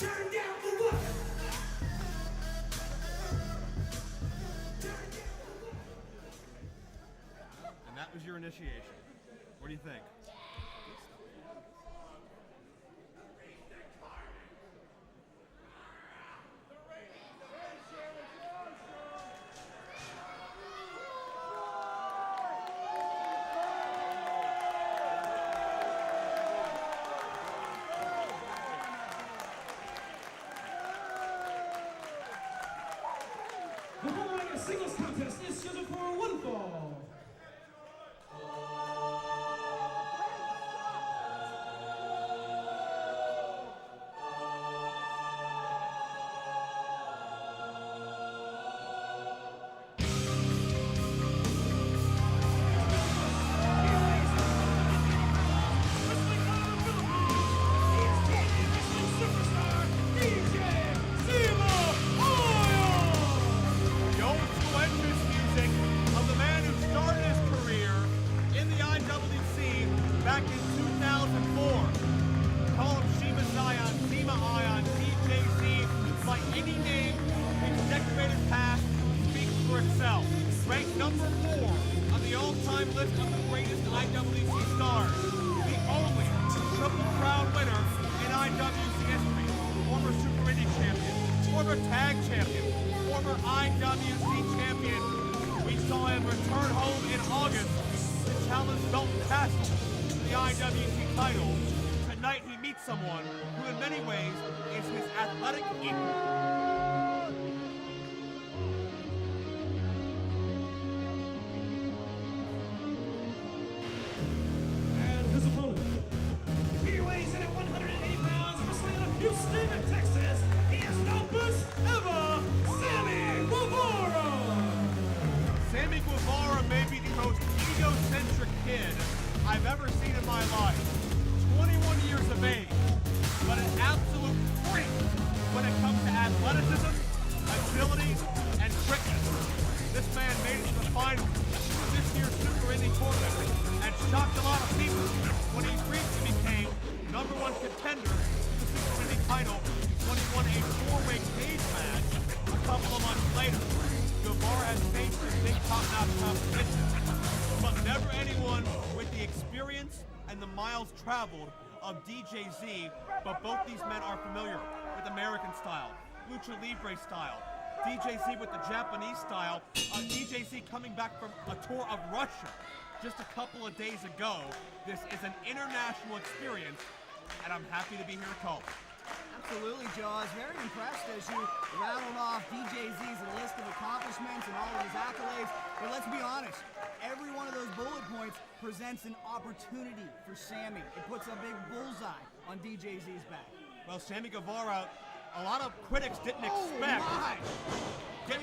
Turn down for what? And that was your initiation. What do you think? The following singles contest is scheduled for one fall. The old school entrance music of the man who started his career in the IWC back in 2004. Call him Shima Zion, Zima Ion, DJZ, by any name, his decorated past speaks for itself. Ranked number 4 on the all-time list of the greatest IWC stars. The only Triple Crown winner in IWC history. Former Super Indie champion, former tag champion, former IWC champion. We saw him return home in August to challenge Dalton Castle to the IWC title. Tonight he meets someone who in many ways is his athletic equal. And his opponent. He weighs in at 180 pounds, wrestling out of Houston, Texas. He is known as ever, Sammy Guevara. Sammy Guevara may be the most egocentric kid I've ever seen in my life. 21 years of age, but an absolute freak when it comes to athleticism, agility, and quickness. This man made it to the finals of this year's Super Indie tournament and shocked a lot of people when he briefly became #1 contender to the Super Indie title when he won a 4-way cage match a couple of months later. Guevara has faced the big top-notch competition, but never anyone with the experience and the miles traveled of DJZ, but both these men are familiar with American style, Lucha Libre style, DJZ with the Japanese style, DJZ coming back from a tour of Russia just a couple of days ago. This is an international experience, and I'm happy to be here to call it. Absolutely, Joe. I was very impressed as you rattled off DJZ's list of accomplishments and all of his accolades. But let's be honest, every one of those bullet points presents an opportunity for Sammy. It puts a big bullseye on DJZ's back. Well, Sammy Guevara, a lot of critics didn't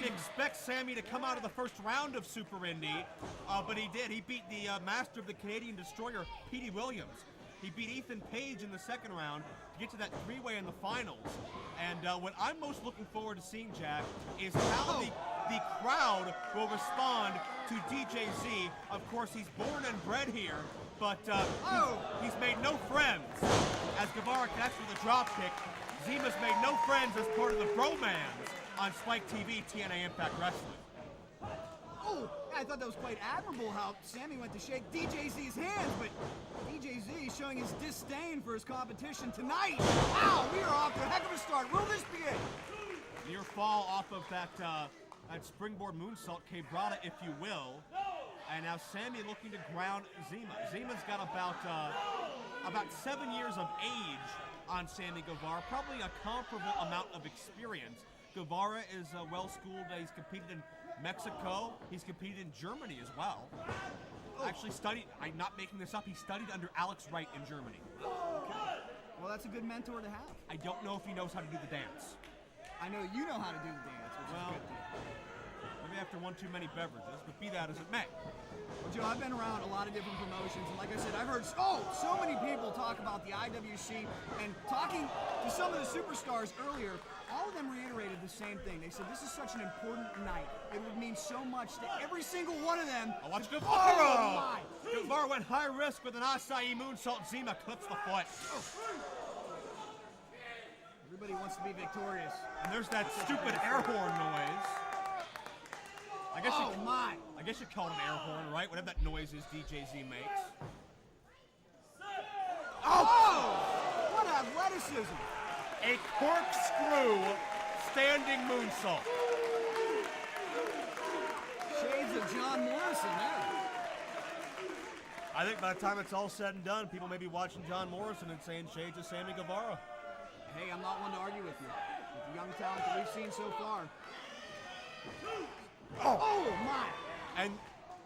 expect Sammy to come out of the first round of Super Indie, but he did. He beat the master of the Canadian Destroyer, Petey Williams. He beat Ethan Page in the second round to get to that 3-way in the finals. And what I'm most looking forward to seeing, Jack, is how the crowd will respond to DJZ. Of course, he's born and bred here, but he's made no friends. As Guevara connects with a dropkick, Zima's made no friends as part of the bromance on Spike TV, TNA Impact Wrestling. Oh, I thought that was quite admirable how Sammy went to shake DJZ's hands, but DJZ showing his disdain for his competition tonight. Wow, we are off to a heck of a start. Will this be it? Near fall off of that springboard moonsault, quebrada, if you will. And now Sammy looking to ground Zima. Zima's got about 7 years of age on Sammy Guevara, probably a comparable amount of experience. Guevara is well-schooled. He's competed in Mexico. He's competed in Germany as well. Actually studied, I'm not making this up, he studied under Alex Wright in Germany. Well, that's a good mentor to have. I don't know if he knows how to do the dance. I know you know how to do the dance, which is good. Maybe after one too many beverages, but be that as it may. Well, Joe, I've been around a lot of different promotions, and like I said, I've heard so many people talk about the IWC, and talking to some of the superstars earlier, all of them reiterated the same thing. They said this is such an important night. It would mean so much to every single one of them. Oh, watch Guevara! Guevara went high risk with an acai moonsault. Zima clips the foot. Everybody wants to be victorious. And there's that stupid air horn noise. I guess I guess you call it an air horn, right? Whatever that noise is DJZ makes. Oh! What athleticism! A corkscrew standing moonsault. Shades of John Morrison there. I think by the time it's all said and done, people may be watching John Morrison and saying shades of Sammy Guevara. Hey, I'm not one to argue with you. With the young talent that we've seen so far. Oh my! And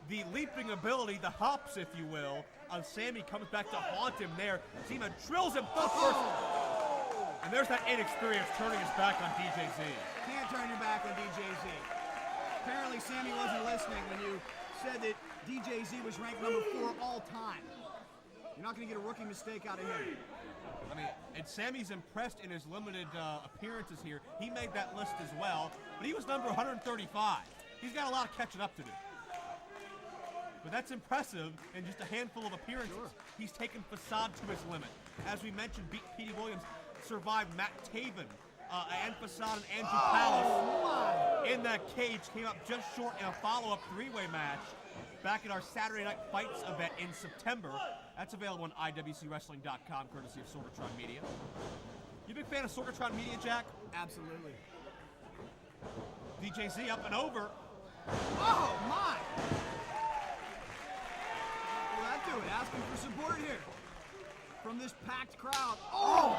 the leaping ability, the hops, if you will, on Sammy comes back to haunt him there. Zima drills him foot first. And there's that inexperience turning his back on DJZ. Can't turn your back on DJZ. Apparently Sammy wasn't listening when you said that DJZ was ranked number 4 all time. You're not going to get a rookie mistake out of him. I mean, and Sammy's impressed in his limited appearances here. He made that list as well, but he was number 135. He's got a lot of catching up to do. But that's impressive in just a handful of appearances. Sure. He's taken Facade to his limit. As we mentioned, beat Petey Williams, survived Matt Taven, and Facade and Andrew Palace in that cage, came up just short in a follow-up 3-way match back at our Saturday Night Fights event in September. That's available on IWCWrestling.com, courtesy of Sorgatron Media. You a big fan of Sorgatron Media, Jack? Absolutely. DJZ up and over. Oh my! Will that do it? Asking for support here from this packed crowd. Oh!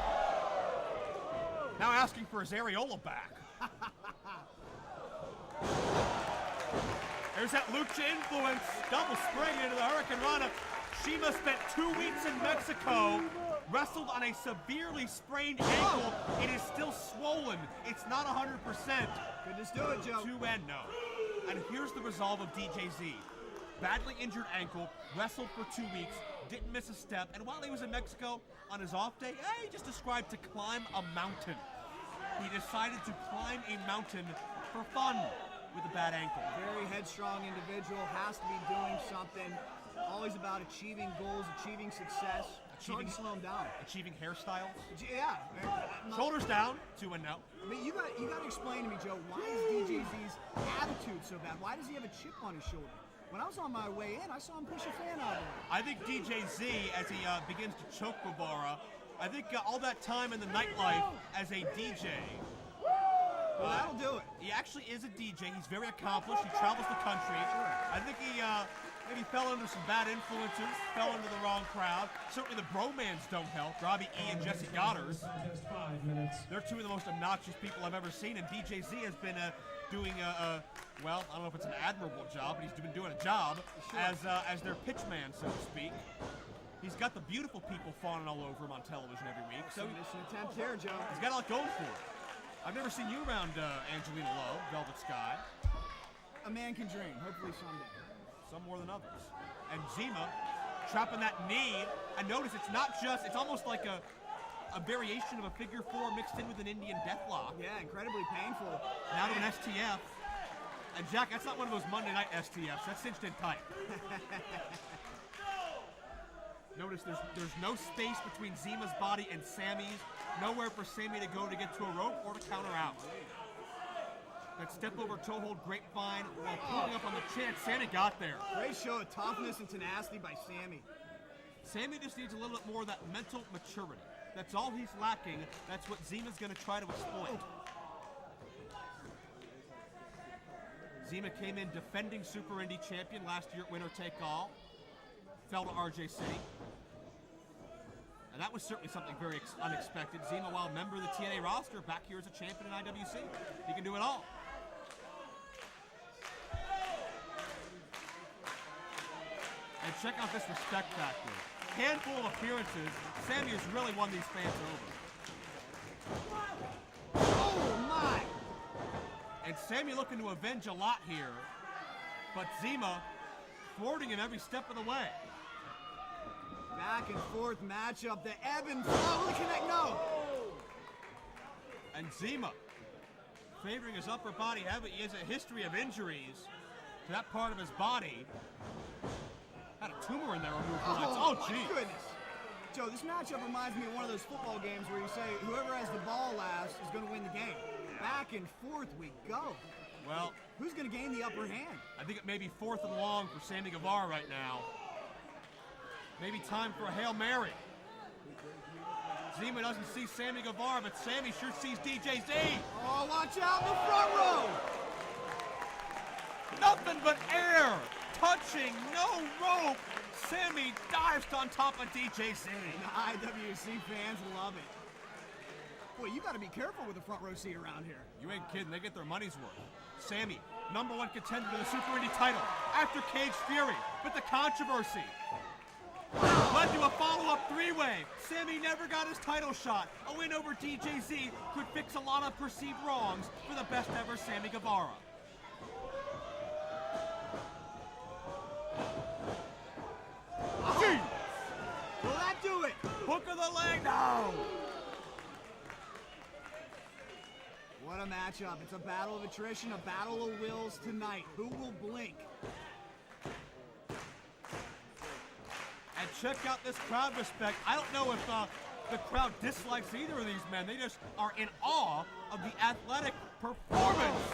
Now asking for his areola back. There's that lucha influence. Double spring into the Hurricane Rana. Shima spent 2 weeks in Mexico, wrestled on a severely sprained ankle. It is still swollen. It's not 100%. Goodness do it, Joe. To end, no. And here's the resolve of DJZ. Badly injured ankle, wrestled for 2 weeks, didn't miss a step, and while he was in Mexico on his off day, he just described to climb a mountain. He decided to climb a mountain for fun with a bad ankle. Very headstrong individual, has to be doing something. Always about achieving goals, achieving success. Hard to slow him down. Achieving hairstyles. Yeah. Shoulders down, 2-0. But you got to explain to me, Joe, why is DJZ's attitude so bad? Why does he have a chip on his shoulder? When I was on my way in, I saw him push a fan out of it. I think DJZ, as he begins to choke Guevara, I think all that time in the nightlife as a DJ. Well, that'll do it. He actually is a DJ. He's very accomplished. He travels the country. Sure. I think he maybe fell into some bad influences, fell into the wrong crowd. Certainly the bromans don't help. Robbie E. and Jesse Goddard. They're two of the most obnoxious people I've ever seen, and DJZ has been doing well, I don't know if it's an admirable job, but he's been doing a job as their pitch man, so to speak. He's got the beautiful people fawning all over him on television every week. So it's an attempt here, Joe. He's got a lot going for him. I've never seen you around Angelina Love, Velvet Sky. A man can dream, hopefully someday. Some more than others. And Zima trapping that knee. And notice it's not just, it's almost like a variation of a figure 4 mixed in with an Indian deathlock. Yeah, incredibly painful. Now to an STF. And Jack, that's not one of those Monday night STFs. That's cinched in tight. Notice there's no space between Zima's body and Sammy's. Nowhere for Sammy to go to get to a rope or to counter out. That step over toe hold grapevine while pulling up on the chin. Sammy got there. Great show of toughness and tenacity by Sammy. Sammy just needs a little bit more of that mental maturity. That's all he's lacking. That's what Zima's going to try to exploit. Zima came in defending Super Indy champion last year at Winner Take All. Fell to RJ City. And that was certainly something very unexpected. Zima, while a member of the TNA roster, back here as a champion in IWC. He can do it all. And check out this respect factor. Handful of appearances, Sammy has really won these fans over. Oh my! And Sammy looking to avenge a lot here, but Zima thwarting him every step of the way. Back and forth matchup, the ebb and flow, will he connect? No! And Zima favoring his upper body heavy. He has a history of injuries to that part of his body. Had a tumor in there removed. Oh, my goodness. Joe, this matchup reminds me of one of those football games where you say whoever has the ball last is and forth we go. Well, Who's going to gain the upper hand? I think it may be 4th and long for Sammy Guevara right now. Maybe time for a Hail Mary. Zima doesn't see Sammy Guevara, but Sammy sure sees DJZ. Oh, watch out in the front row! Nothing but air, touching, no rope. Sammy dives on top of DJZ. The IWC fans love it. Boy, you got to be careful with the front row seat around here. You ain't kidding, they get their money's worth. Sammy, #1 contender to the Super Indy title after Cage Fury, but the controversy led to a follow-up three-way. Sammy never got his title shot. A win over DJZ could fix a lot of perceived wrongs for the best ever Sammy Guevara. Oh. Will that do it? Hook of the leg, no! What a matchup. It's a battle of attrition, a battle of wills tonight. Who will blink? And check out this crowd respect. I don't know if the crowd dislikes either of these men. They just are in awe of the athletic performance.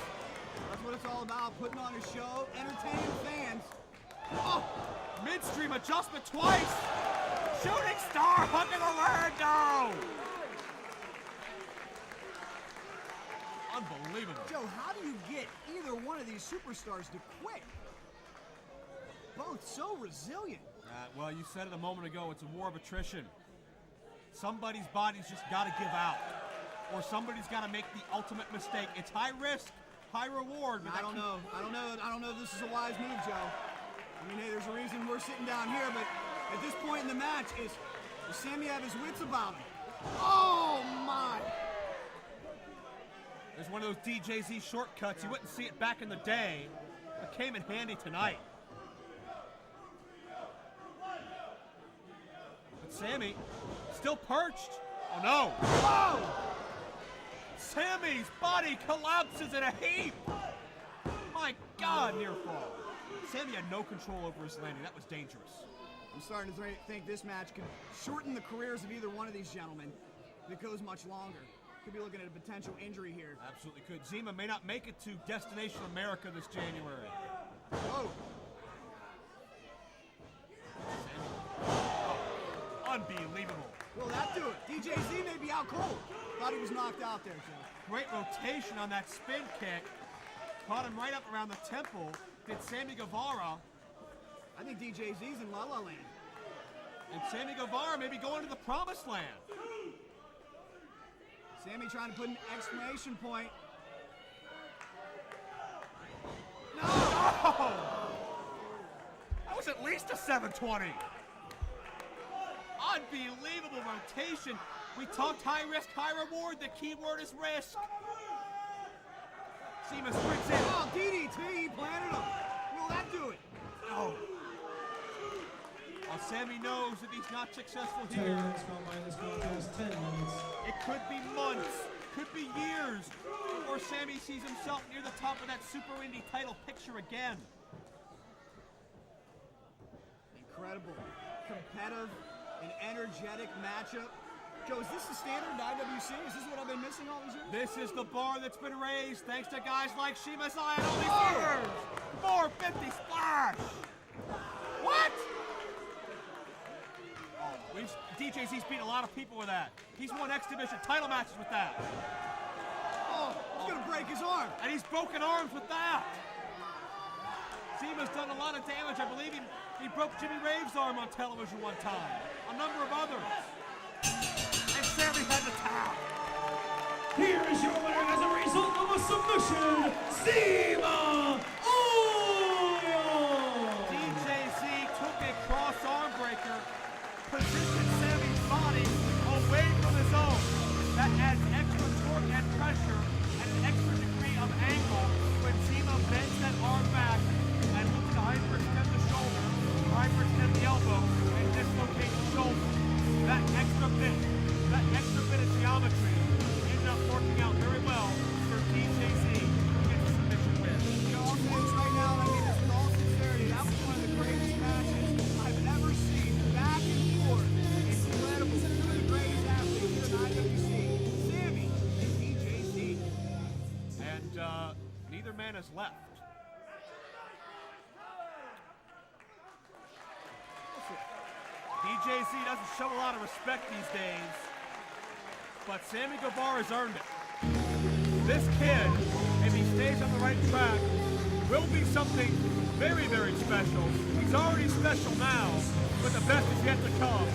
That's what it's all about, putting on a show, entertaining fans. Oh! Midstream adjustment twice. Shooting star, hook of the leg, no! Unbelievable. Joe, how do you get either one of these superstars to quit? Both so resilient. Well, you said it a moment ago, it's a war of attrition. Somebody's body's just got to give out. Or somebody's got to make the ultimate mistake. It's high risk, high reward. I don't know if this is a wise move, Joe. I mean, hey, there's a reason we're sitting down here, but at this point in the match, does Sammy have his wits about him? Oh, my! There's one of those DJZ shortcuts. You wouldn't see it back in the day, but came in handy tonight. But Sammy, still perched. Oh no! Whoa! Sammy's body collapses in a heap! My God, near fall. Sammy had no control over his landing. That was dangerous. I'm starting to think this match could shorten the careers of either one of these gentlemen if it goes much longer. Could be looking at a potential injury here. Absolutely could. Zima may not make it to Destination America this January. Whoa! Unbelievable. Will that do it? DJZ may be out cold. Thought he was knocked out there, Joe. Great rotation on that spin kick. Caught him right up around the temple. Did Sammy Guevara. I think DJZ's in La La Land. And Sammy Guevara may be going to the promised land. Sammy trying to put an exclamation point. No! Oh! That was at least a 720. Unbelievable rotation. We talked high risk, high reward. The key word is risk. Zima sprints in. Oh, DDT, he planted him. Will that do it? No. Well, Sammy knows if he's not successful 10 here, minutes from minus contest, 10 minutes. it could be months, could be years, before Sammy sees himself near the top of that Super Indy title picture again. Incredible, competitive, and energetic matchup. Joe, is this the standard in IWC? Is this what I've been missing all these years? This is the bar that's been raised thanks to guys like Shima Zai and all these years. 450 splash. What? DJZ's beat a lot of people with that. He's won X Division title matches with that. Oh, he's gonna break his arm. And he's broken arms with that. Zima's done a lot of damage. I believe he broke Jimmy Rave's arm on television one time. A number of others. And Sammy had the towel. Here is your winner as a result of a submission, Zima Oil! DJZ took a cross arm breaker, positioned Sammy's body away from his own. That adds extra torque and pressure and an extra degree of angle when Zima bends that arm back and looks to hyperextend the shoulder, hyperextend the elbow, and dislocate the shoulder. That extra bit of geometry ended up working out very well for DJZ to get the submission win. I'll say this right now, and I mean this with all sincerity. That was one of the greatest matches I've ever seen. Back and forth. Incredible. Two of the greatest athletes here in IWC. Sammy and DJZ. man has left. DJZ doesn't show a lot of respect these days, but Sammy Guevara's earned it. This kid, if he stays on the right track, will be something very, very special. He's already special now, but the best is yet to come.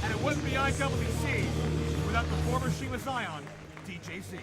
And it wouldn't be IWC without the former Shima Zion, DJZ.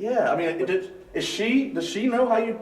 Yeah, I mean, does she know how you